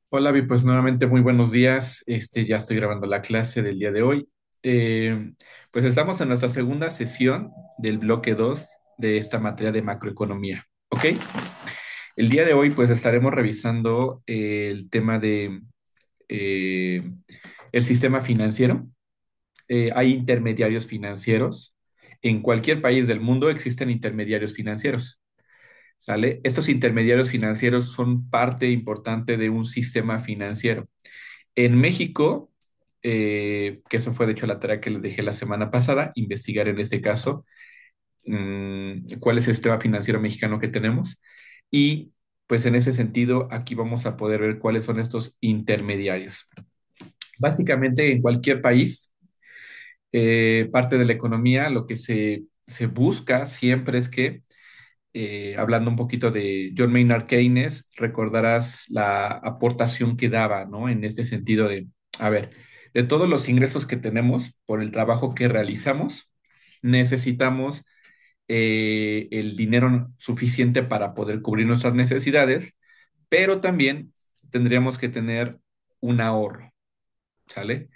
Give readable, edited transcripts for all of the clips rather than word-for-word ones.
Hola, Vi, pues nuevamente muy buenos días. Ya estoy grabando la clase del día de hoy. Eh, pues estamos en nuestra segunda sesión del bloque 2 de esta materia de macroeconomía. ¿Ok? El día de hoy pues estaremos revisando el tema de eh, el sistema financiero. Hay intermediarios financieros. En cualquier país del mundo existen intermediarios financieros. ¿Sale? Estos intermediarios financieros son parte importante de un sistema financiero. En México, que eso fue de hecho la tarea que les dejé la semana pasada, investigar en este caso cuál es el sistema financiero mexicano que tenemos. Y pues en ese sentido, aquí vamos a poder ver cuáles son estos intermediarios. Básicamente, en cualquier país, parte de la economía, lo que se busca siempre es que hablando un poquito de John Maynard Keynes, recordarás la aportación que daba, ¿no? En este sentido de, a ver, de todos los ingresos que tenemos por el trabajo que realizamos, necesitamos el dinero suficiente para poder cubrir nuestras necesidades, pero también tendríamos que tener un ahorro, ¿sale?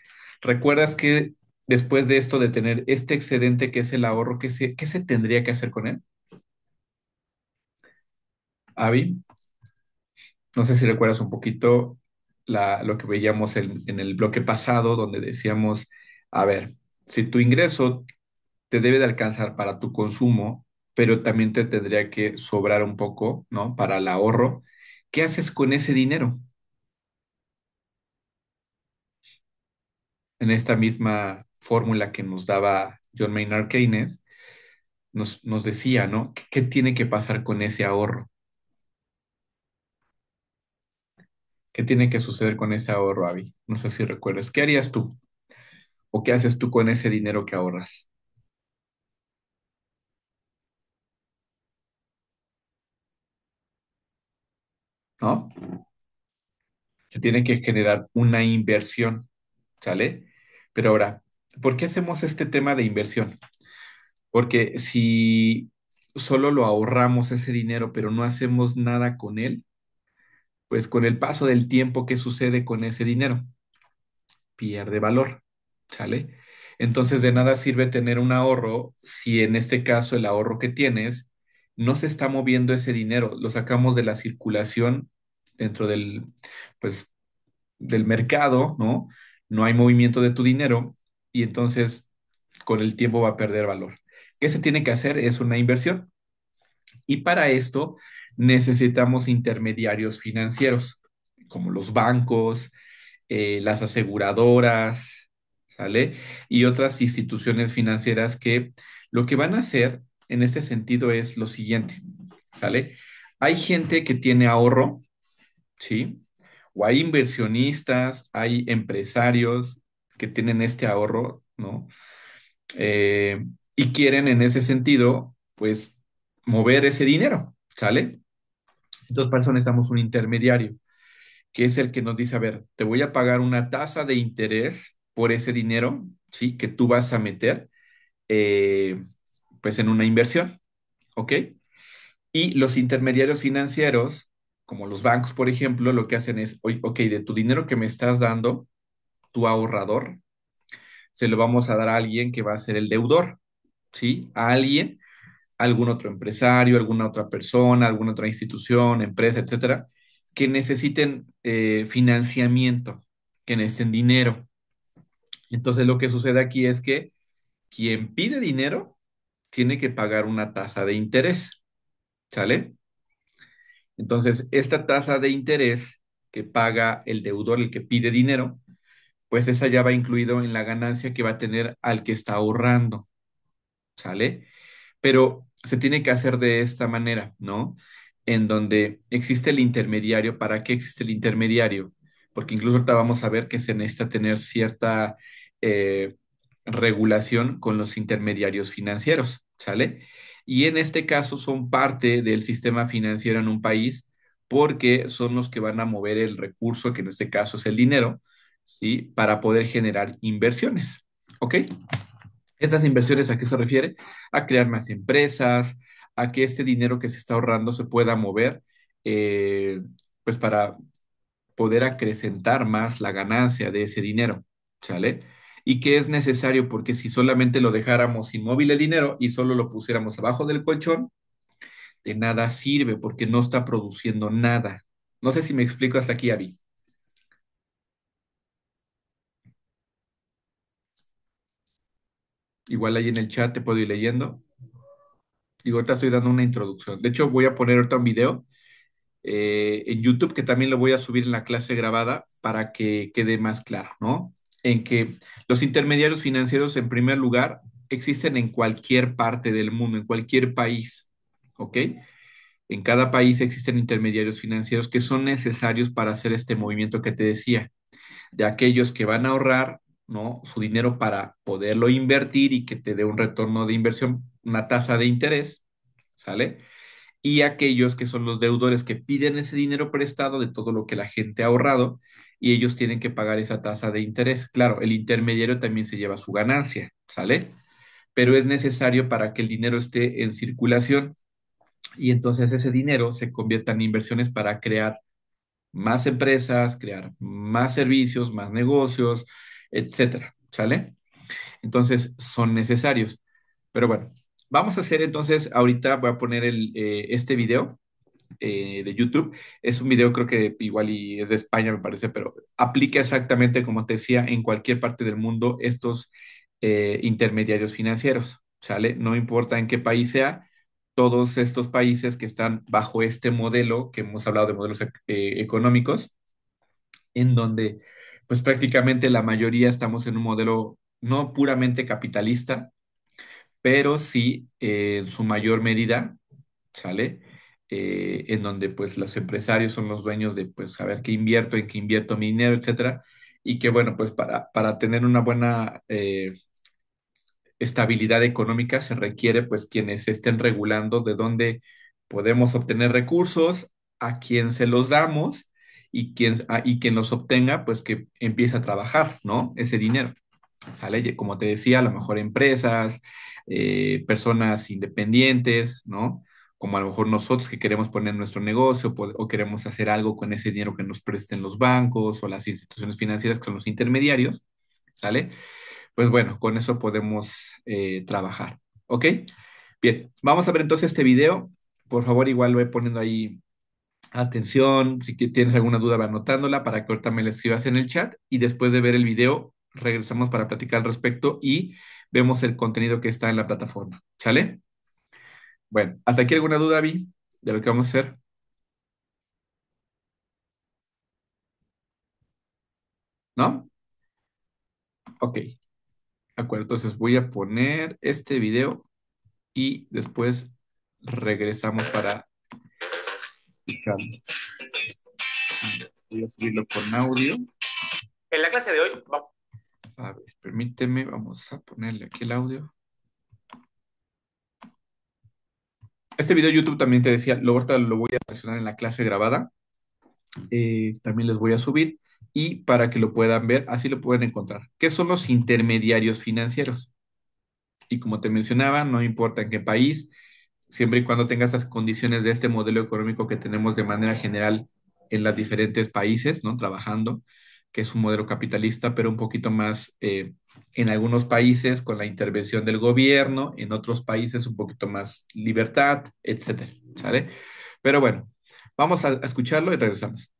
¿Recuerdas que después de esto, de tener este excedente que es el ahorro, qué se tendría que hacer con él? Avi. No sé si recuerdas un poquito lo que veíamos en el bloque pasado, donde decíamos, a ver, si tu ingreso te debe de alcanzar para tu consumo, pero también te tendría que sobrar un poco, ¿no? Para el ahorro, ¿qué haces con ese dinero? En esta misma fórmula que nos daba John Maynard Keynes, nos decía, ¿no? ¿Qué tiene que pasar con ese ahorro? ¿Qué tiene que suceder con ese ahorro, Avi? No sé si recuerdas. ¿Qué harías tú? ¿O qué haces tú con ese dinero que ahorras? ¿No? Se tiene que generar una inversión, ¿sale? Pero ahora, ¿por qué hacemos este tema de inversión? Porque si solo lo ahorramos ese dinero, pero no hacemos nada con él, pues con el paso del tiempo, ¿qué sucede con ese dinero? Pierde valor, ¿sale? Entonces de nada sirve tener un ahorro si en este caso el ahorro que tienes no se está moviendo ese dinero, lo sacamos de la circulación dentro pues del mercado, ¿no? No hay movimiento de tu dinero y entonces con el tiempo va a perder valor. ¿Qué se tiene que hacer? Es una inversión. Y para esto necesitamos intermediarios financieros, como los bancos, las aseguradoras, ¿sale? Y otras instituciones financieras que lo que van a hacer en ese sentido es lo siguiente, ¿sale? Hay gente que tiene ahorro, ¿sí? O hay inversionistas, hay empresarios que tienen este ahorro, ¿no? Y quieren en ese sentido, pues, mover ese dinero, ¿sale? Entonces, para eso necesitamos un intermediario, que es el que nos dice, a ver, te voy a pagar una tasa de interés por ese dinero, ¿sí? Que tú vas a meter, eh, pues, en una inversión, ¿ok? Y los intermediarios financieros, como los bancos, por ejemplo, lo que hacen es, ok, de tu dinero que me estás dando, tu ahorrador, se lo vamos a dar a alguien que va a ser el deudor, ¿sí? A alguien, algún otro empresario, alguna otra persona, alguna otra institución, empresa, etcétera, que necesiten financiamiento, que necesiten dinero. Entonces, lo que sucede aquí es que quien pide dinero tiene que pagar una tasa de interés, ¿sale? Entonces, esta tasa de interés que paga el deudor, el que pide dinero, pues esa ya va incluido en la ganancia que va a tener al que está ahorrando, ¿sale? Pero se tiene que hacer de esta manera, ¿no? En donde existe el intermediario. ¿Para qué existe el intermediario? Porque incluso ahorita vamos a ver que se necesita tener cierta eh, regulación con los intermediarios financieros, ¿sale? Y en este caso son parte del sistema financiero en un país porque son los que van a mover el recurso, que en este caso es el dinero, ¿sí? Para poder generar inversiones, ¿ok? ¿Estas inversiones a qué se refiere? A crear más empresas, a que este dinero que se está ahorrando se pueda mover, eh, pues poder acrecentar más la ganancia de ese dinero, ¿sale? Y que es necesario porque si solamente lo dejáramos inmóvil el dinero y solo lo pusiéramos abajo del colchón, de nada sirve porque no está produciendo nada. No sé si me explico hasta aquí, Avi. Igual ahí en el chat te puedo ir leyendo. Digo, ahorita estoy dando una introducción. De hecho, voy a poner ahorita un video en YouTube que también lo voy a subir en la clase grabada para que quede más claro, ¿no? En que los intermediarios financieros, en primer lugar, existen en cualquier parte del mundo, en cualquier país, ¿ok? En cada país existen intermediarios financieros que son necesarios para hacer este movimiento que te decía, de aquellos que van a ahorrar, ¿no? Su dinero para poderlo invertir y que te dé un retorno de inversión, una tasa de interés, ¿sale? Y aquellos que son los deudores que piden ese dinero prestado de todo lo que la gente ha ahorrado y ellos tienen que pagar esa tasa de interés. Claro, el intermediario también se lleva su ganancia, ¿sale? Pero es necesario para que el dinero esté en circulación y entonces ese dinero se convierta en inversiones para crear más empresas, crear más servicios, más negocios, etcétera, ¿sale? Entonces son necesarios. Pero bueno, vamos a hacer entonces, ahorita voy a poner este video de YouTube. Es un video creo que igual y es de España, me parece, pero aplica exactamente, como te decía, en cualquier parte del mundo estos intermediarios financieros, ¿sale? No importa en qué país sea, todos estos países que están bajo este modelo, que hemos hablado de modelos económicos, en donde pues prácticamente la mayoría estamos en un modelo no puramente capitalista, pero sí en su mayor medida, ¿sale? En donde pues los empresarios son los dueños de pues saber qué invierto, en qué invierto mi dinero, etcétera, y que bueno, pues para tener una buena estabilidad económica se requiere pues quienes estén regulando de dónde podemos obtener recursos, a quién se los damos y quien los obtenga pues que empiece a trabajar, ¿no? Ese dinero. Sale, como te decía, a lo mejor empresas, personas independientes, ¿no? Como a lo mejor nosotros que queremos poner nuestro negocio o queremos hacer algo con ese dinero que nos presten los bancos o las instituciones financieras que son los intermediarios, ¿sale? Pues bueno, con eso podemos trabajar, ¿ok? Bien, vamos a ver entonces este video. Por favor, igual voy poniendo ahí atención, si tienes alguna duda, va anotándola para que ahorita me la escribas en el chat y después de ver el video regresamos para platicar al respecto y vemos el contenido que está en la plataforma. ¿Sale? Bueno, ¿hasta aquí alguna duda, Vi, de lo que vamos a hacer? ¿No? Ok, de acuerdo. Entonces voy a poner este video y después regresamos para escucharlo. Voy a subirlo con audio. En la clase de hoy, a ver, permíteme, vamos a ponerle aquí el audio. Este video de YouTube también te decía, ahorita lo voy a mencionar en la clase grabada. También les voy a subir y para que lo puedan ver, así lo pueden encontrar. ¿Qué son los intermediarios financieros? Y como te mencionaba, no importa en qué país, siempre y cuando tengas las condiciones de este modelo económico que tenemos de manera general en los diferentes países, ¿no? Trabajando, que es un modelo capitalista, pero un poquito más en algunos países con la intervención del gobierno, en otros países un poquito más libertad, etcétera, ¿sale? Pero bueno, vamos a escucharlo y regresamos.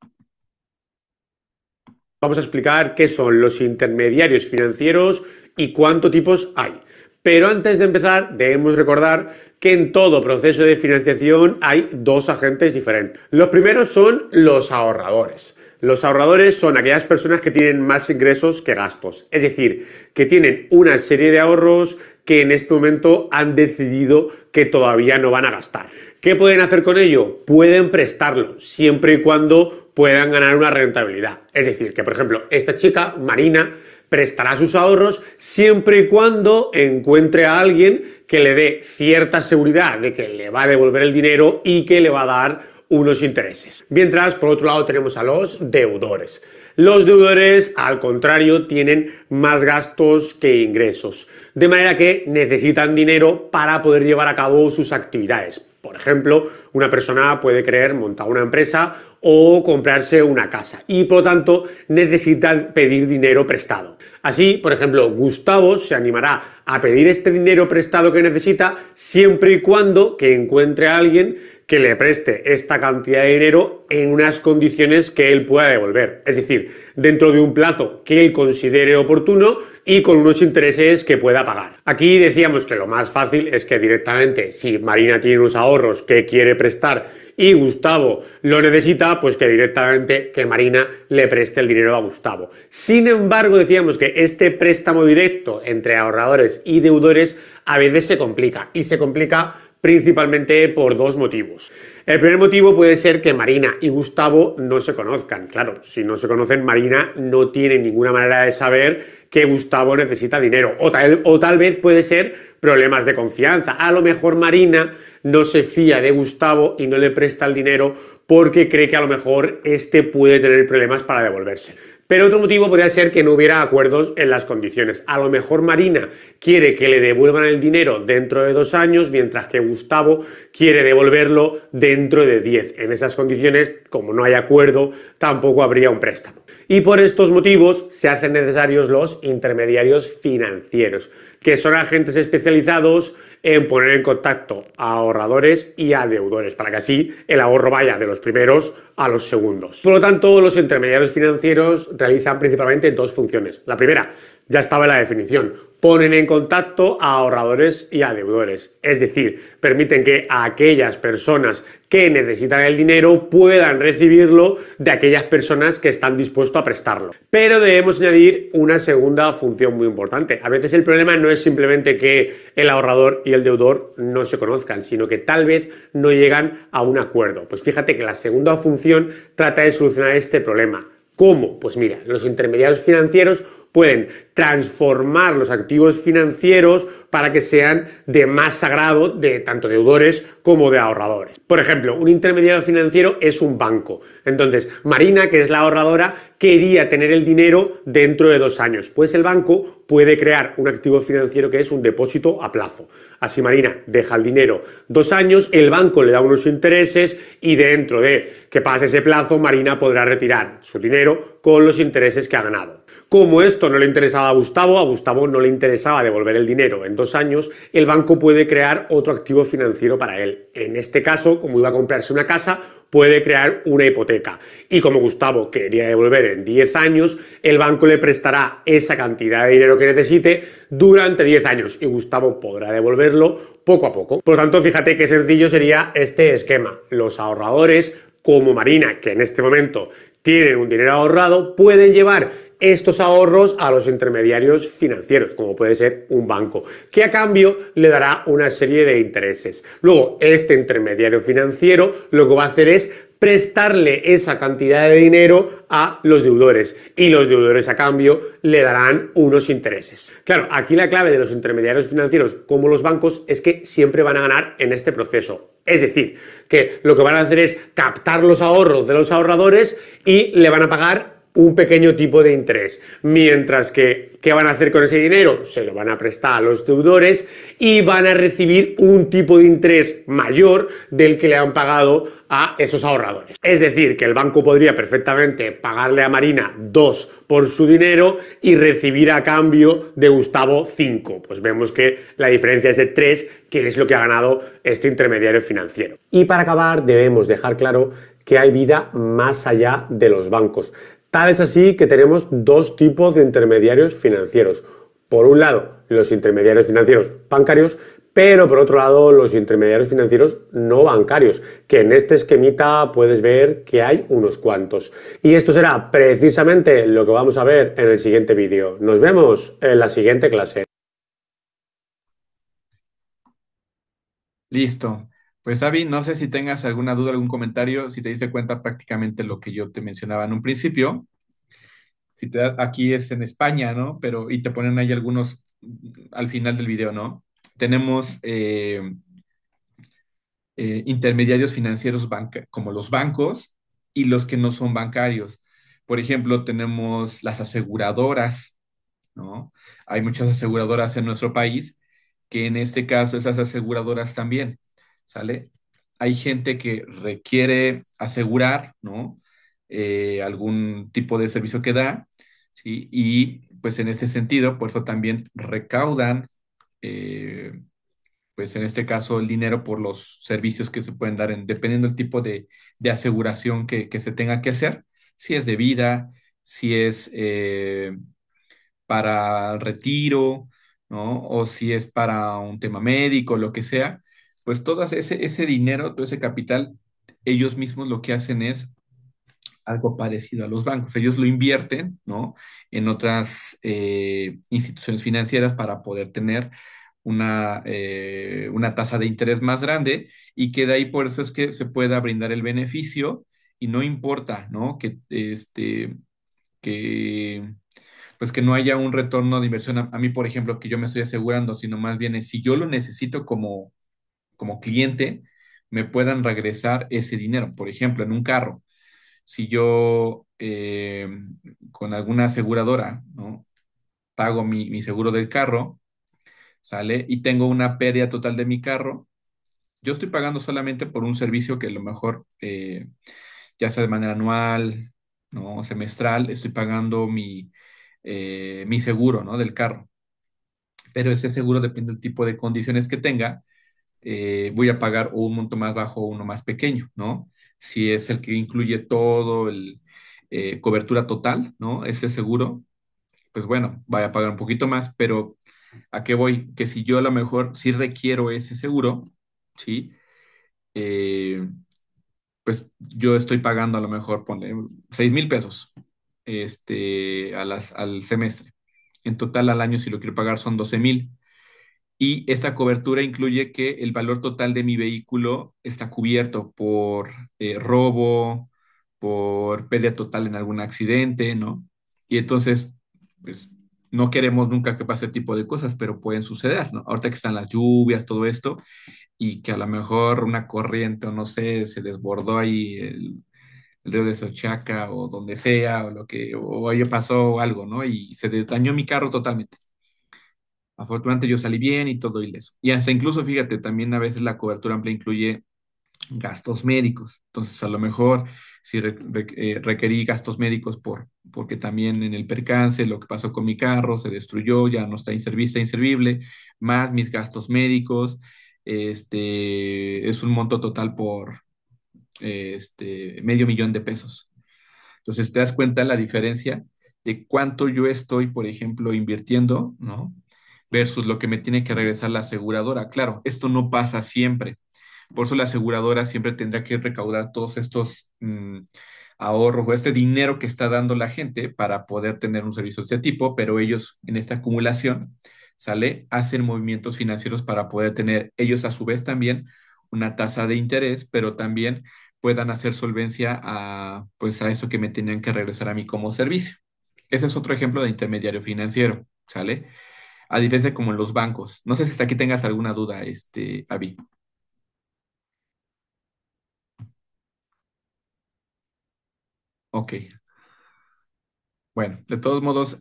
Vamos a explicar qué son los intermediarios financieros y cuántos tipos hay. Pero antes de empezar, debemos recordar que en todo proceso de financiación hay dos agentes diferentes. Los primeros son los ahorradores. Los ahorradores son aquellas personas que tienen más ingresos que gastos, es decir, que tienen una serie de ahorros que en este momento han decidido que todavía no van a gastar. ¿Qué pueden hacer con ello? Pueden prestarlo, siempre y cuando puedan ganar una rentabilidad. Es decir, que por ejemplo, esta chica, Marina, prestará sus ahorros siempre y cuando encuentre a alguien que le dé cierta seguridad de que le va a devolver el dinero y que le va a dar unos intereses. Mientras, por otro lado, tenemos a los deudores. Los deudores, al contrario, tienen más gastos que ingresos, de manera que necesitan dinero para poder llevar a cabo sus actividades. Por ejemplo, una persona puede querer montar una empresa o comprarse una casa y por lo tanto necesitan pedir dinero prestado. Así, por ejemplo, Gustavo se animará a pedir este dinero prestado que necesita siempre y cuando que encuentre a alguien que le preste esta cantidad de dinero en unas condiciones que él pueda devolver. Es decir, dentro de un plazo que él considere oportuno y con unos intereses que pueda pagar. Aquí decíamos que lo más fácil es que directamente, si Marina tiene unos ahorros que quiere prestar y Gustavo lo necesita, pues que directamente que Marina le preste el dinero a Gustavo. Sin embargo, decíamos que este préstamo directo entre ahorradores y deudores a veces se complica y se complica principalmente por dos motivos. El primer motivo puede ser que Marina y Gustavo no se conozcan. Claro, si no se conocen, Marina no tiene ninguna manera de saber que Gustavo necesita dinero. O tal vez puede ser problemas de confianza. A lo mejor Marina no se fía de Gustavo y no le presta el dinero porque cree que a lo mejor este puede tener problemas para devolverse. Pero otro motivo podría ser que no hubiera acuerdos en las condiciones. A lo mejor Marina quiere que le devuelvan el dinero dentro de 2 años, mientras que Gustavo quiere devolverlo dentro de 10. En esas condiciones, como no hay acuerdo, tampoco habría un préstamo. Y por estos motivos se hacen necesarios los intermediarios financieros, que son agentes especializados en poner en contacto a ahorradores y a deudores, para que así el ahorro vaya de los primeros a los segundos. Por lo tanto, los intermediarios financieros realizan principalmente dos funciones. La primera, ya estaba en la definición, ponen en contacto a ahorradores y a deudores, es decir, permiten que aquellas personas que necesitan el dinero puedan recibirlo de aquellas personas que están dispuestos a prestarlo. Pero debemos añadir una segunda función muy importante. A veces el problema no es simplemente que el ahorrador y el deudor no se conozcan, sino que tal vez no llegan a un acuerdo. Pues fíjate que la segunda función trata de solucionar este problema. ¿Cómo? Pues mira, los intermediarios financieros pueden transformar los activos financieros para que sean de más agrado de tanto deudores como de ahorradores. Por ejemplo, un intermediario financiero es un banco. Entonces, Marina, que es la ahorradora, quería tener el dinero dentro de 2 años. Pues el banco puede crear un activo financiero que es un depósito a plazo. Así Marina deja el dinero 2 años, el banco le da unos intereses y dentro de que pase ese plazo, Marina podrá retirar su dinero con los intereses que ha ganado. Como esto no le interesaba a Gustavo no le interesaba devolver el dinero en 2 años, el banco puede crear otro activo financiero para él. En este caso, como iba a comprarse una casa, puede crear una hipoteca. Y como Gustavo quería devolver en 10 años, el banco le prestará esa cantidad de dinero que necesite durante 10 años y Gustavo podrá devolverlo poco a poco. Por lo tanto, fíjate qué sencillo sería este esquema. Los ahorradores, como Marina, que en este momento tienen un dinero ahorrado, pueden llevar estos ahorros a los intermediarios financieros, como puede ser un banco, que a cambio le dará una serie de intereses. Luego, este intermediario financiero lo que va a hacer es prestarle esa cantidad de dinero a los deudores y los deudores a cambio le darán unos intereses. Claro, aquí la clave de los intermediarios financieros como los bancos es que siempre van a ganar en este proceso. Es decir, que lo que van a hacer es captar los ahorros de los ahorradores y le van a pagar un pequeño tipo de interés, mientras que ¿qué van a hacer con ese dinero? Se lo van a prestar a los deudores y van a recibir un tipo de interés mayor del que le han pagado a esos ahorradores. Es decir, que el banco podría perfectamente pagarle a Marina 2 por su dinero y recibir a cambio de Gustavo 5. Pues vemos que la diferencia es de 3, que es lo que ha ganado este intermediario financiero. Y para acabar, debemos dejar claro que hay vida más allá de los bancos. Tal es así que tenemos dos tipos de intermediarios financieros. Por un lado, los intermediarios financieros bancarios, pero por otro lado, los intermediarios financieros no bancarios, que en este esquemita puedes ver que hay unos cuantos. Y esto será precisamente lo que vamos a ver en el siguiente vídeo. Nos vemos en la siguiente clase. Listo. Pues Avi, no sé si tengas alguna duda, algún comentario, si te diste cuenta prácticamente lo que yo te mencionaba en un principio. Si te da, aquí es en España, ¿no? Pero, y te ponen ahí algunos al final del video, ¿no? Tenemos intermediarios financieros como los bancos y los que no son bancarios. Por ejemplo, tenemos las aseguradoras, ¿no? Hay muchas aseguradoras en nuestro país que en este caso esas aseguradoras también, ¿sale? hay gente que requiere asegurar, ¿no? Algún tipo de servicio que da, ¿sí? Y pues en ese sentido, por eso también recaudan, eh, pues en este caso, el dinero por los servicios que se pueden dar, dependiendo del tipo de aseguración que se tenga que hacer, si es de vida, si es para retiro, ¿no? O si es para un tema médico, lo que sea, pues todo ese dinero, todo ese capital, ellos mismos lo que hacen es algo parecido a los bancos. Ellos lo invierten, ¿no? En otras instituciones financieras para poder tener una tasa de interés más grande y que de ahí por eso es que se pueda brindar el beneficio y no importa, ¿no? Que pues que no haya un retorno de inversión a mí, por ejemplo, que yo me estoy asegurando, sino más bien es si yo lo necesito como cliente, me puedan regresar ese dinero. Por ejemplo, en un carro, si yo con alguna aseguradora, ¿no? Pago mi seguro del carro, ¿sale? Y tengo una pérdida total de mi carro, yo estoy pagando solamente por un servicio que a lo mejor, ya sea de manera anual, ¿no? Semestral, estoy pagando mi seguro, ¿no? Del carro. Pero ese seguro depende del tipo de condiciones que tenga, voy a pagar o un monto más bajo o uno más pequeño, ¿no? Si es el que incluye todo el cobertura total, ¿no? Ese seguro, pues bueno, vaya a pagar un poquito más, pero ¿a qué voy? Que si yo a lo mejor sí requiero ese seguro, ¿sí? Eh, pues yo estoy pagando a lo mejor, ponle 6,000 pesos al semestre. En total al año, si lo quiero pagar, son 12,000. Y esta cobertura incluye que el valor total de mi vehículo está cubierto por robo, por pérdida total en algún accidente, ¿no? Y entonces, pues, no queremos nunca que pase este tipo de cosas, pero pueden suceder, ¿no? Ahorita que están las lluvias, todo esto, y que a lo mejor una corriente o no sé, se desbordó ahí el río de Sochaca o donde sea, o ahí pasó algo, ¿no? Y se dañó mi carro totalmente. Afortunadamente yo salí bien y todo ileso. Y hasta incluso, fíjate, también a veces la cobertura amplia incluye gastos médicos. Entonces, a lo mejor si requerí gastos médicos porque también en el percance, lo que pasó con mi carro, se destruyó, ya no está inservible, más mis gastos médicos, es un monto total por medio millón de pesos. Entonces, te das cuenta la diferencia de cuánto yo estoy, por ejemplo, invirtiendo, ¿no? Versus lo que me tiene que regresar la aseguradora. Claro, esto no pasa siempre. Por eso la aseguradora siempre tendrá que recaudar todos estos ahorros o este dinero que está dando la gente para poder tener un servicio de este tipo, pero ellos en esta acumulación, ¿sale? Hacen movimientos financieros para poder tener ellos a su vez también una tasa de interés, pero también puedan hacer solvencia pues a eso que me tenían que regresar a mí como servicio. Ese es otro ejemplo de intermediario financiero, ¿sale? A diferencia como en los bancos. No sé si hasta aquí tengas alguna duda, Avi. Ok. Bueno, de todos modos,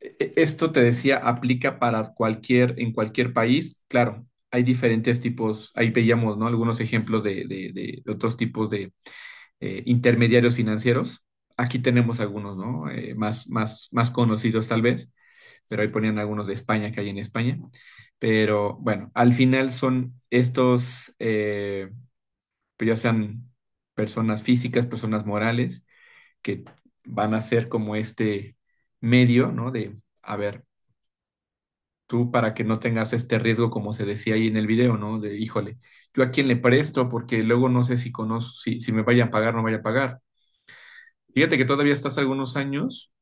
esto te decía, aplica para en cualquier país. Claro, hay diferentes tipos, ahí veíamos, ¿no? Algunos ejemplos de otros tipos de intermediarios financieros. Aquí tenemos algunos, ¿no? Más conocidos tal vez, pero ahí ponían algunos de España que hay en España. Pero bueno, al final son estos, pues ya sean personas físicas, personas morales que van a ser como este medio, ¿no? A ver, tú para que no tengas este riesgo, como se decía ahí en el video, ¿no? De, híjole, yo a quién le presto, porque luego no sé si conozco, si me vayan a pagar o no vaya a pagar. Fíjate que todavía hasta hace algunos años,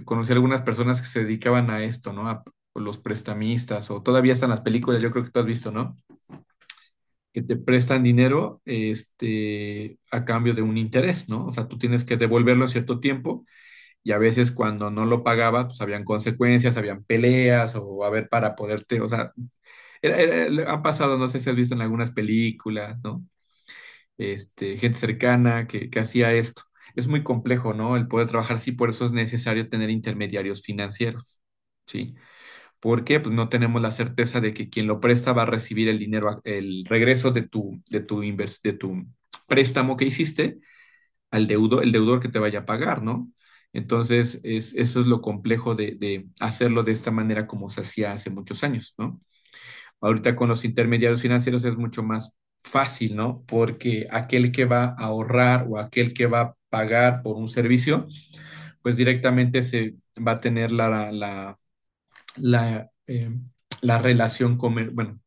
conocí a algunas personas que se dedicaban a esto, ¿no? A los prestamistas, o todavía están las películas, yo creo que tú has visto, ¿no? Que te prestan dinero, a cambio de un interés, ¿no? O sea, tú tienes que devolverlo en cierto tiempo y a veces cuando no lo pagaba, pues habían consecuencias, habían peleas o a ver para poderte, o sea, ha pasado, no sé si has visto en algunas películas, ¿no? Gente cercana que hacía esto. Es muy complejo, ¿no? El poder trabajar así, por eso es necesario tener intermediarios financieros, ¿sí? ¿Por qué? Pues no tenemos la certeza de que quien lo presta va a recibir el dinero, el regreso de tu préstamo que hiciste el deudor que te vaya a pagar, ¿no? Entonces, eso es lo complejo de hacerlo de esta manera como se hacía hace muchos años, ¿no? Ahorita con los intermediarios financieros es mucho más fácil, ¿no? Porque aquel que va a ahorrar o aquel que va a pagar por un servicio, pues directamente se va a tener la, eh, la relación, bueno,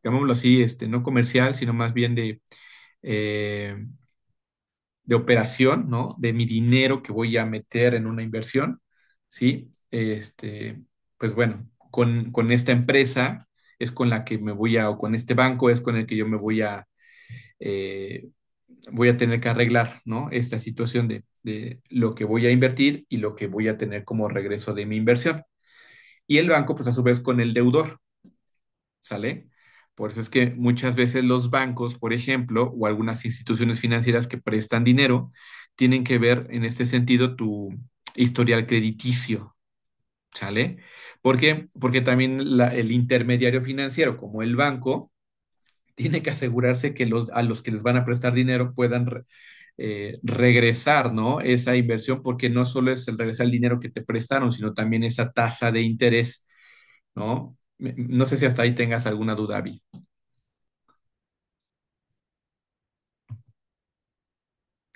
llamémoslo así, no comercial, sino más bien eh, de operación, ¿no? De mi dinero que voy a meter en una inversión, ¿sí? Pues bueno, con esta empresa es con la que me voy a, o con este banco es con el que yo me eh, voy a tener que arreglar, ¿no? Esta situación de lo que voy a invertir y lo que voy a tener como regreso de mi inversión. Y el banco, pues a su vez, con el deudor. ¿Sale? Por eso es que muchas veces los bancos, por ejemplo, o algunas instituciones financieras que prestan dinero, tienen que ver en este sentido tu historial crediticio, ¿sale? ¿Por qué? Porque también el intermediario financiero, como el banco, tiene que asegurarse que a los que les van a prestar dinero puedan regresar, ¿no? Esa inversión, porque no solo es el regresar el dinero que te prestaron, sino también esa tasa de interés, ¿no? No sé si hasta ahí tengas alguna duda, Avi.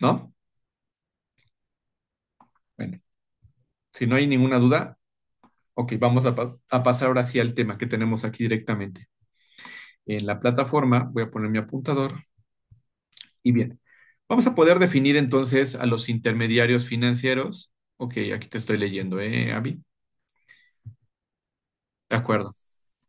¿No? Bueno, si no hay ninguna duda, ok, vamos a pasar ahora sí al tema que tenemos aquí directamente. En la plataforma voy a poner mi apuntador y bien, vamos a poder definir entonces a los intermediarios financieros. Ok, aquí te estoy leyendo, Avi? De acuerdo.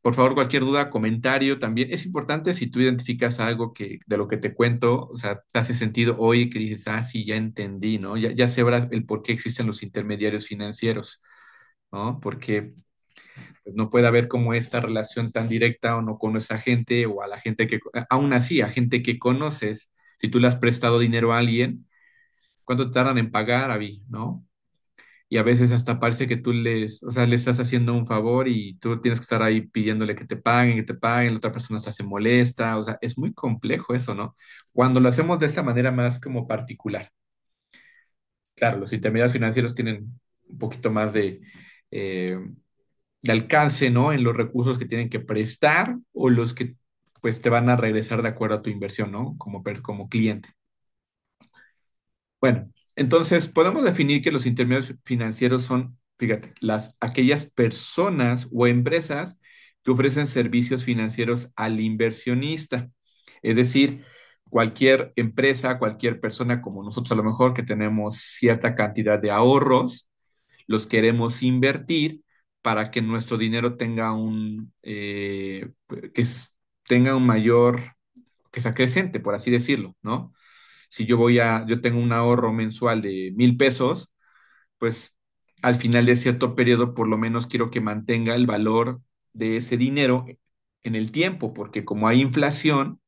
Por favor, cualquier duda, comentario también. Es importante si tú identificas algo que de lo que te cuento, o sea, te hace sentido hoy que dices, ah, sí, ya entendí, ¿no? Ya sé ahora el por qué existen los intermediarios financieros, ¿no? Porque pues no puede haber como esta relación tan directa o no con esa gente o a la gente aún así, a gente que conoces, si tú le has prestado dinero a alguien, ¿cuánto tardan en pagar, Avi, no? Y a veces hasta parece que tú o sea, le estás haciendo un favor y tú tienes que estar ahí pidiéndole que te paguen, la otra persona hasta se molesta, o sea, es muy complejo eso, ¿no? Cuando lo hacemos de esta manera más como particular. Claro, los intermediarios financieros tienen un poquito más eh, de alcance, ¿no? En los recursos que tienen que prestar o los que pues te van a regresar de acuerdo a tu inversión, ¿no? Como cliente. Bueno, entonces podemos definir que los intermediarios financieros son, fíjate, aquellas personas o empresas que ofrecen servicios financieros al inversionista. Es decir, cualquier empresa, cualquier persona como nosotros a lo mejor que tenemos cierta cantidad de ahorros, los queremos invertir para que nuestro dinero tenga tenga un mayor, que sea creciente, por así decirlo, ¿no? Si yo tengo un ahorro mensual de 1,000 pesos, pues al final de cierto periodo, por lo menos quiero que mantenga el valor de ese dinero en el tiempo, porque como hay inflación,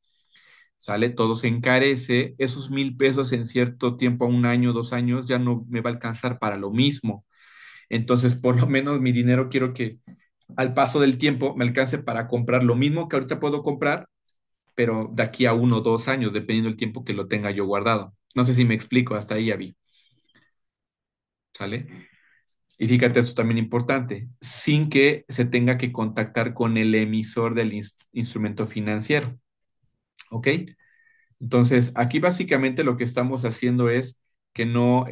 ¿sale? Todo se encarece, esos 1,000 pesos en cierto tiempo, a un año, 2 años, ya no me va a alcanzar para lo mismo. Entonces, por lo menos mi dinero quiero que al paso del tiempo me alcance para comprar lo mismo que ahorita puedo comprar, pero de aquí a 1 o 2 años, dependiendo del tiempo que lo tenga yo guardado. No sé si me explico, hasta ahí ya vi, ¿sale? Y fíjate, eso también importante, sin que se tenga que contactar con el emisor del instrumento financiero, ¿ok? Entonces, aquí básicamente lo que estamos haciendo es que no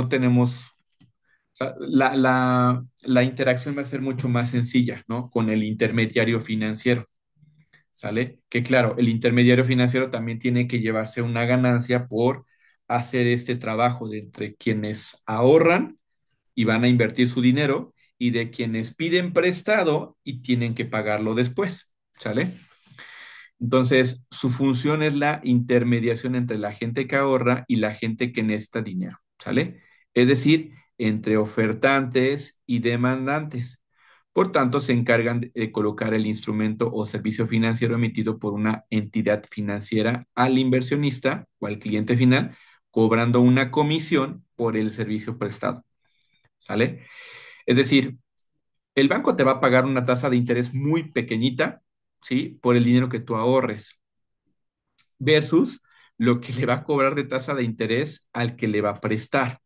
tenemos. O sea, la interacción va a ser mucho más sencilla, ¿no? Con el intermediario financiero, ¿sale? Que claro, el intermediario financiero también tiene que llevarse una ganancia por hacer este trabajo de entre quienes ahorran y van a invertir su dinero y de quienes piden prestado y tienen que pagarlo después, ¿sale? Entonces, su función es la intermediación entre la gente que ahorra y la gente que necesita dinero, ¿sale? Es decir, entre ofertantes y demandantes. Por tanto, se encargan de colocar el instrumento o servicio financiero emitido por una entidad financiera al inversionista o al cliente final, cobrando una comisión por el servicio prestado, ¿sale? Es decir, El banco te va a pagar una tasa de interés muy pequeñita, ¿sí? Por el dinero que tú ahorres, versus lo que le va a cobrar de tasa de interés al que le va a prestar,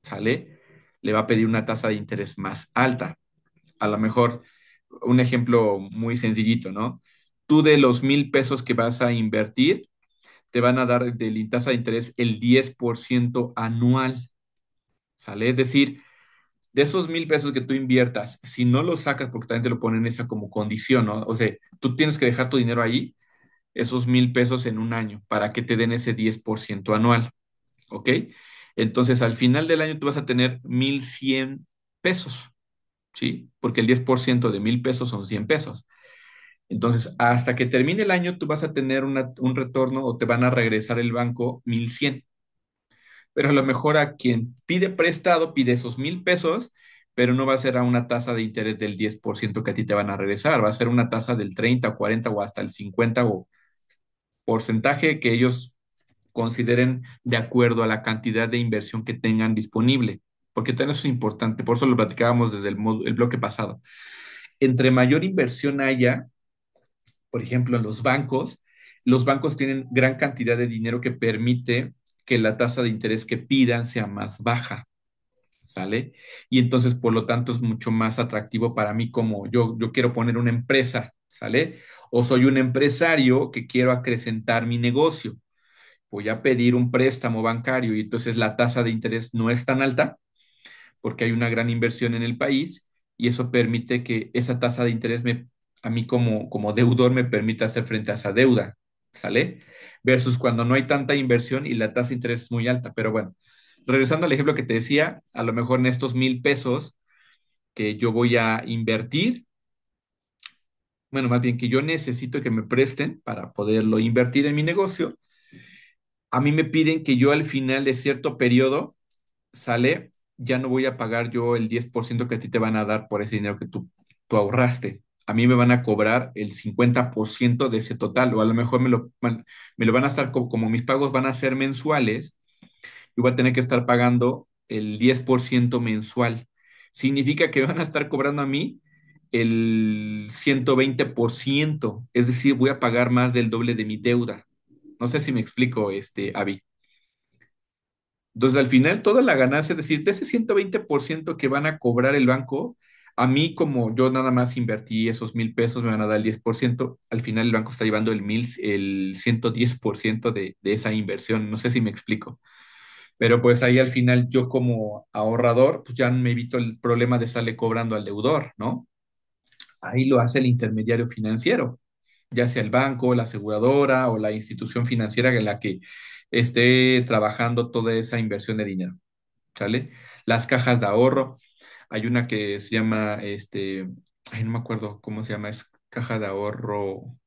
¿sale? Le va a pedir una tasa de interés más alta. A lo mejor, un ejemplo muy sencillito, ¿no? Tú de los 1,000 pesos que vas a invertir, te van a dar de la tasa de interés el 10% anual, ¿sale? Es decir, de esos 1,000 pesos que tú inviertas, si no los sacas, porque también te lo ponen esa como condición, ¿no? O sea, tú tienes que dejar tu dinero ahí, esos 1,000 pesos en un año, para que te den ese 10% anual, ¿ok? Entonces, al final del año tú vas a tener 1,100 pesos, ¿sí? Porque el 10% de 1,000 pesos son 100 pesos. Entonces, hasta que termine el año, tú vas a tener un retorno o te van a regresar el banco 1,100. Pero a lo mejor a quien pide prestado pide esos 1,000 pesos, pero no va a ser a una tasa de interés del 10% que a ti te van a regresar, va a ser una tasa del 30, 40 o hasta el 50 o porcentaje que ellos consideren de acuerdo a la cantidad de inversión que tengan disponible. Porque también eso es importante, por eso lo platicábamos desde el bloque pasado. Entre mayor inversión haya, por ejemplo, en los bancos tienen gran cantidad de dinero que permite que la tasa de interés que pidan sea más baja. ¿Sale? Y entonces, por lo tanto, es mucho más atractivo para mí como yo quiero poner una empresa, ¿sale? O soy un empresario que quiero acrecentar mi negocio. Voy a pedir un préstamo bancario y entonces la tasa de interés no es tan alta porque hay una gran inversión en el país y eso permite que esa tasa de interés a mí como deudor me permita hacer frente a esa deuda, ¿sale? Versus cuando no hay tanta inversión y la tasa de interés es muy alta. Pero bueno, regresando al ejemplo que te decía, a lo mejor en estos 1,000 pesos que yo voy a invertir, bueno, más bien que yo necesito que me presten para poderlo invertir en mi negocio, a mí me piden que yo al final de cierto periodo sale, ya no voy a pagar yo el 10% que a ti te van a dar por ese dinero que tú ahorraste. A mí me van a cobrar el 50% de ese total, o a lo mejor me lo van a estar, como mis pagos van a ser mensuales, yo voy a tener que estar pagando el 10% mensual. Significa que me van a estar cobrando a mí el 120%, es decir, voy a pagar más del doble de mi deuda. No sé si me explico, Avi. Entonces, al final, toda la ganancia, es decir, de ese 120% que van a cobrar el banco, a mí, como yo nada más invertí esos 1,000 pesos, me van a dar el 10%. Al final el banco está llevando el 110% de esa inversión. No sé si me explico. Pero pues ahí al final yo como ahorrador, pues ya me evito el problema de estarle cobrando al deudor, ¿no? Ahí lo hace el intermediario financiero, ya sea el banco, la aseguradora o la institución financiera en la que esté trabajando toda esa inversión de dinero, ¿sale? Las cajas de ahorro, hay una que se llama, ay, no me acuerdo cómo se llama, es caja de ahorro,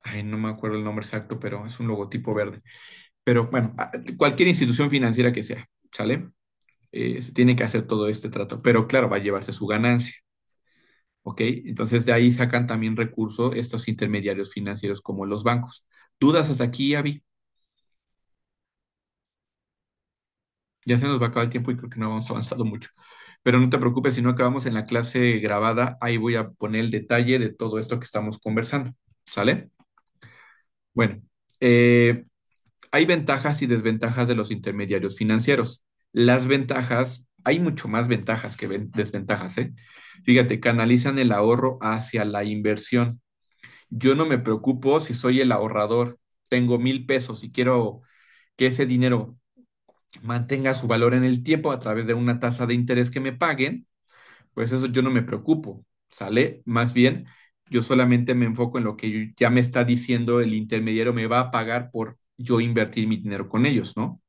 ay, no me acuerdo el nombre exacto, pero es un logotipo verde. Pero bueno, cualquier institución financiera que sea, ¿sale? Se tiene que hacer todo este trato, pero claro, va a llevarse su ganancia, ¿ok? Entonces de ahí sacan también recursos estos intermediarios financieros como los bancos. ¿Dudas hasta aquí, Avi? Ya se nos va a acabar el tiempo y creo que no hemos avanzado mucho. Pero no te preocupes, si no acabamos en la clase grabada, ahí voy a poner el detalle de todo esto que estamos conversando, ¿sale? Bueno, eh, hay ventajas y desventajas de los intermediarios financieros. Las ventajas, hay mucho más ventajas que desventajas, ¿eh? Fíjate, canalizan el ahorro hacia la inversión. Yo no me preocupo si soy el ahorrador, tengo 1,000 pesos y quiero que ese dinero mantenga su valor en el tiempo a través de una tasa de interés que me paguen, pues eso yo no me preocupo, ¿sale? Más bien, yo solamente me enfoco en lo que ya me está diciendo el intermediario me va a pagar por yo invertir mi dinero con ellos, ¿no?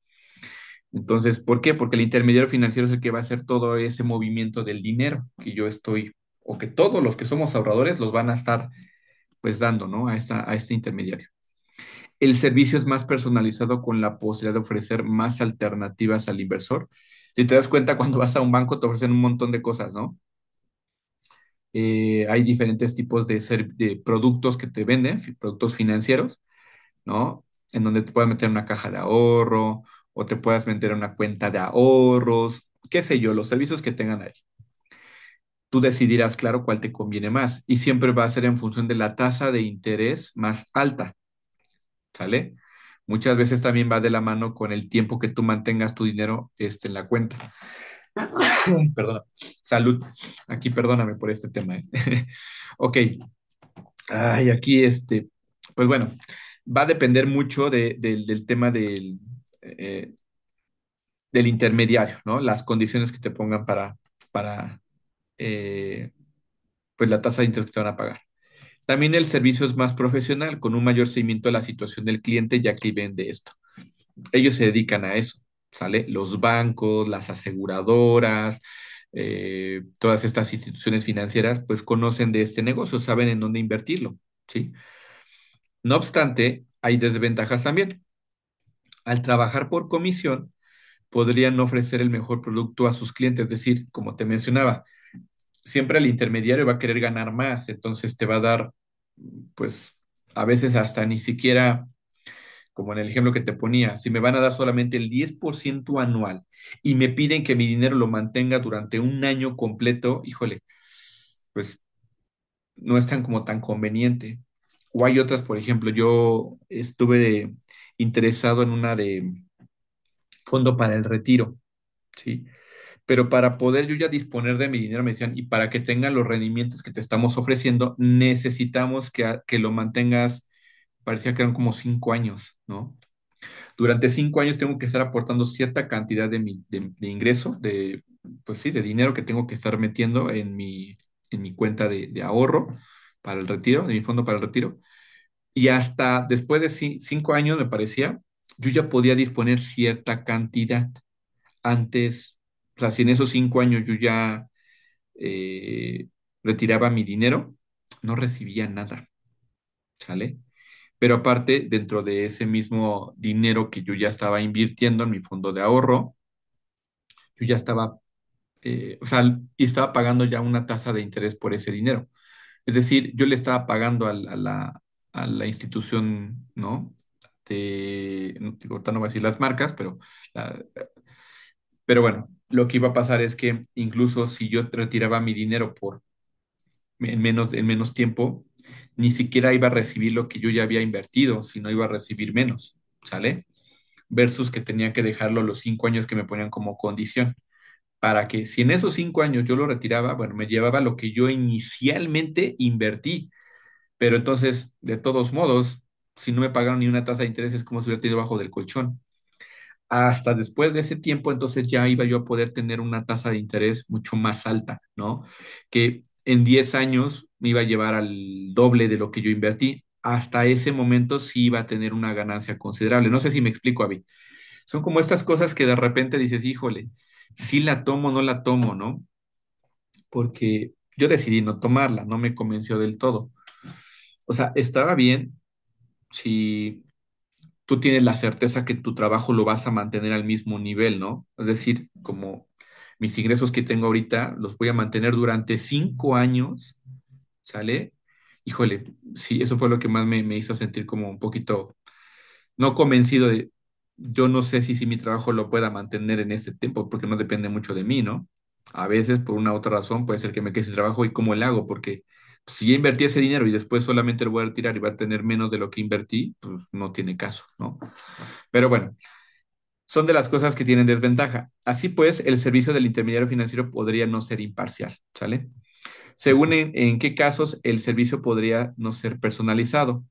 Entonces, ¿por qué? Porque el intermediario financiero es el que va a hacer todo ese movimiento del dinero que yo estoy, o que todos los que somos ahorradores los van a estar pues dando, ¿no? A este intermediario. El servicio es más personalizado con la posibilidad de ofrecer más alternativas al inversor. Si te das cuenta, cuando vas a un banco te ofrecen un montón de cosas, ¿no? Hay diferentes tipos de productos que te venden, productos financieros, ¿no? En donde te puedes meter una caja de ahorro o te puedas meter una cuenta de ahorros, qué sé yo, los servicios que tengan ahí. tú decidirás, claro, cuál te conviene más. Y siempre va a ser en función de la tasa de interés más alta, ¿sale? Muchas veces también va de la mano con el tiempo que tú mantengas tu dinero en la cuenta. Perdona. Salud. Aquí perdóname por este tema. Ok. Ay, aquí pues bueno, va a depender mucho del tema eh, del intermediario, ¿no? Las condiciones que te pongan para eh, pues la tasa de interés que te van a pagar. También el servicio es más profesional, con un mayor seguimiento a la situación del cliente, ya que ven de esto. Ellos se dedican a eso, ¿sale? Los bancos, las aseguradoras, todas estas instituciones financieras, pues conocen de este negocio, saben en dónde invertirlo, ¿sí? No obstante, hay desventajas también. Al trabajar por comisión, podrían no ofrecer el mejor producto a sus clientes, es decir, como te mencionaba, siempre el intermediario va a querer ganar más, entonces te va a dar, pues, a veces hasta ni siquiera, como en el ejemplo que te ponía, si me van a dar solamente el 10% anual y me piden que mi dinero lo mantenga durante un año completo, híjole, pues no es tan como tan conveniente. O hay otras, por ejemplo, yo estuve interesado en una de fondo para el retiro, ¿sí? Pero para poder yo ya disponer de mi dinero, me decían, y para que tengan los rendimientos que te estamos ofreciendo, necesitamos que lo mantengas, parecía que eran como 5 años, ¿no? Durante 5 años tengo que estar aportando cierta cantidad de ingreso, pues sí, de dinero que tengo que estar metiendo en mi cuenta de ahorro para el retiro, de mi fondo para el retiro. Y hasta después de 5 años, me parecía, yo ya podía disponer cierta cantidad. Antes, o sea, si en esos 5 años yo ya eh, retiraba mi dinero, no recibía nada, ¿sale? Pero aparte, dentro de ese mismo dinero que yo ya estaba invirtiendo en mi fondo de ahorro, yo ya estaba, o sea, y estaba pagando ya una tasa de interés por ese dinero. Es decir, yo le estaba pagando a la institución, ¿no? No, digo, ahorita no voy a decir las marcas, la- pero bueno, lo que iba a pasar es que incluso si yo retiraba mi dinero en menos tiempo, ni siquiera iba a recibir lo que yo ya había invertido, sino iba a recibir menos, ¿sale? Versus que tenía que dejarlo los 5 años que me ponían como condición, para que si en esos 5 años yo lo retiraba, bueno, me llevaba lo que yo inicialmente invertí, pero entonces, de todos modos, si no me pagaron ni una tasa de interés, es como si hubiera tenido bajo del colchón. Hasta después de ese tiempo, entonces ya iba yo a poder tener una tasa de interés mucho más alta, ¿no? Que en 10 años me iba a llevar al doble de lo que yo invertí. Hasta ese momento sí iba a tener una ganancia considerable. No sé si me explico, Avi. Son como estas cosas que de repente dices, híjole, sí la tomo, no la tomo, ¿no? Porque yo decidí no tomarla, no me convenció del todo. O sea, estaba bien si tú tienes la certeza que tu trabajo lo vas a mantener al mismo nivel, ¿no? Es decir, como mis ingresos que tengo ahorita los voy a mantener durante 5 años, ¿sale? Híjole, sí, eso fue lo que más me hizo sentir como un poquito no convencido de, yo no sé si mi trabajo lo pueda mantener en este tiempo, porque no depende mucho de mí, ¿no? A veces, por una u otra razón, puede ser que me quede sin trabajo y cómo le hago, porque si ya invertí ese dinero y después solamente lo voy a retirar y va a tener menos de lo que invertí, pues no tiene caso, ¿no? Pero bueno, son de las cosas que tienen desventaja. Así pues, el servicio del intermediario financiero podría no ser imparcial, ¿sale? Según en qué casos el servicio podría no ser personalizado.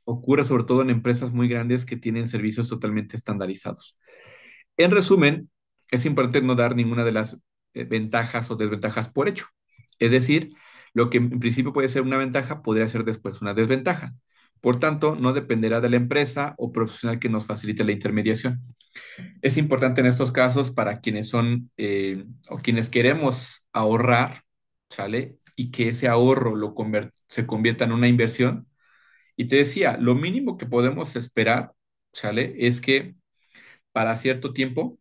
Ocurre sobre todo en empresas muy grandes que tienen servicios totalmente estandarizados. En resumen, es importante no dar ninguna de las ventajas o desventajas por hecho. Es decir, lo que en principio puede ser una ventaja podría ser después una desventaja. Por tanto, no dependerá de la empresa o profesional que nos facilite la intermediación. Es importante en estos casos para quienes son o quienes queremos ahorrar, ¿sale? Y que ese ahorro se convierta en una inversión. Y te decía, lo mínimo que podemos esperar, ¿sale? Es que para cierto tiempo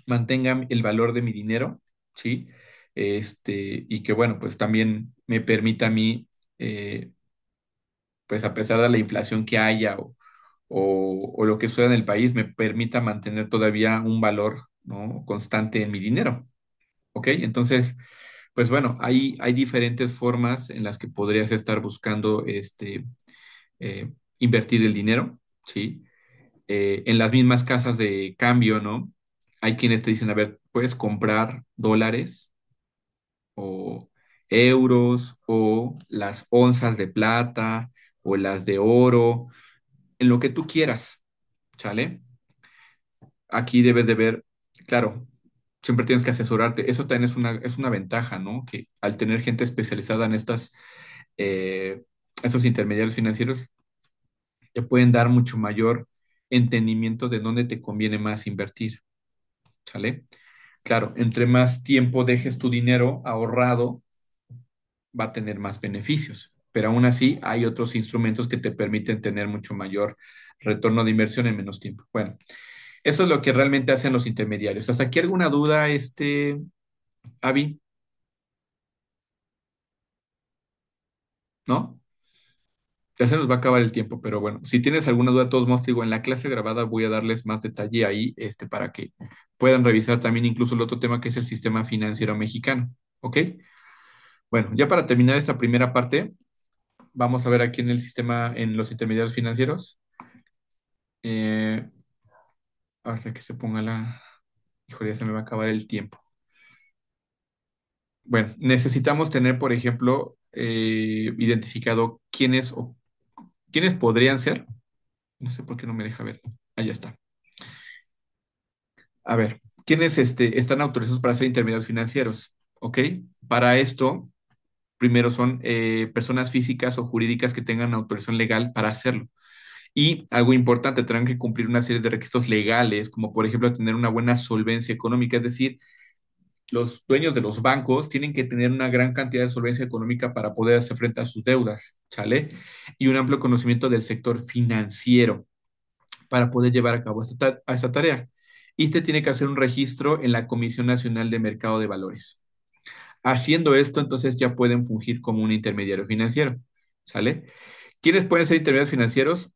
mantengan el valor de mi dinero, ¿sí? Y que bueno, pues también me permita a mí, pues a pesar de la inflación que haya o lo que suceda en el país, me permita mantener todavía un valor, ¿no? Constante en mi dinero, ¿ok? Entonces, Pues bueno, hay diferentes formas en las que podrías estar buscando invertir el dinero, ¿sí? En las mismas casas de cambio, ¿no? Hay quienes te dicen, a ver, puedes comprar dólares o euros o las onzas de plata o las de oro, en lo que tú quieras, ¿sale? Aquí debes de ver, claro, siempre tienes que asesorarte. Eso también es una ventaja, ¿no? Que al tener gente especializada en eh, estos intermediarios financieros, te pueden dar mucho mayor entendimiento de dónde te conviene más invertir, ¿sale? Claro, entre más tiempo dejes tu dinero ahorrado, va a tener más beneficios, pero aún así hay otros instrumentos que te permiten tener mucho mayor retorno de inversión en menos tiempo. Bueno, eso es lo que realmente hacen los intermediarios. ¿Hasta aquí alguna duda, Avi? ¿No? Ya se nos va a acabar el tiempo, pero bueno, si tienes alguna duda, de todos modos, te digo, en la clase grabada voy a darles más detalle ahí, para que puedan revisar también incluso el otro tema que es el sistema financiero mexicano. ¿Ok? Bueno, ya para terminar esta primera parte, vamos a ver aquí en el sistema, en los intermediarios financieros. Eh, Ahorita que se ponga la... Híjole, ya se me va a acabar el tiempo. Bueno, necesitamos tener, por ejemplo, identificado quiénes podrían ser. No sé por qué no me deja ver. Ahí ya está. A ver, ¿quiénes están autorizados para ser intermediarios financieros? ¿Ok? Para esto, primero son personas físicas o jurídicas que tengan autorización legal para hacerlo. Y algo importante, tendrán que cumplir una serie de requisitos legales, como por ejemplo tener una buena solvencia económica, es decir, los dueños de los bancos tienen que tener una gran cantidad de solvencia económica para poder hacer frente a sus deudas, ¿sale? Y un amplio conocimiento del sector financiero para poder llevar a cabo esta tarea. Y se tiene que hacer un registro en la Comisión Nacional de Mercado de Valores. Haciendo esto, entonces ya pueden fungir como un intermediario financiero, ¿sale? ¿Quiénes pueden ser intermediarios financieros?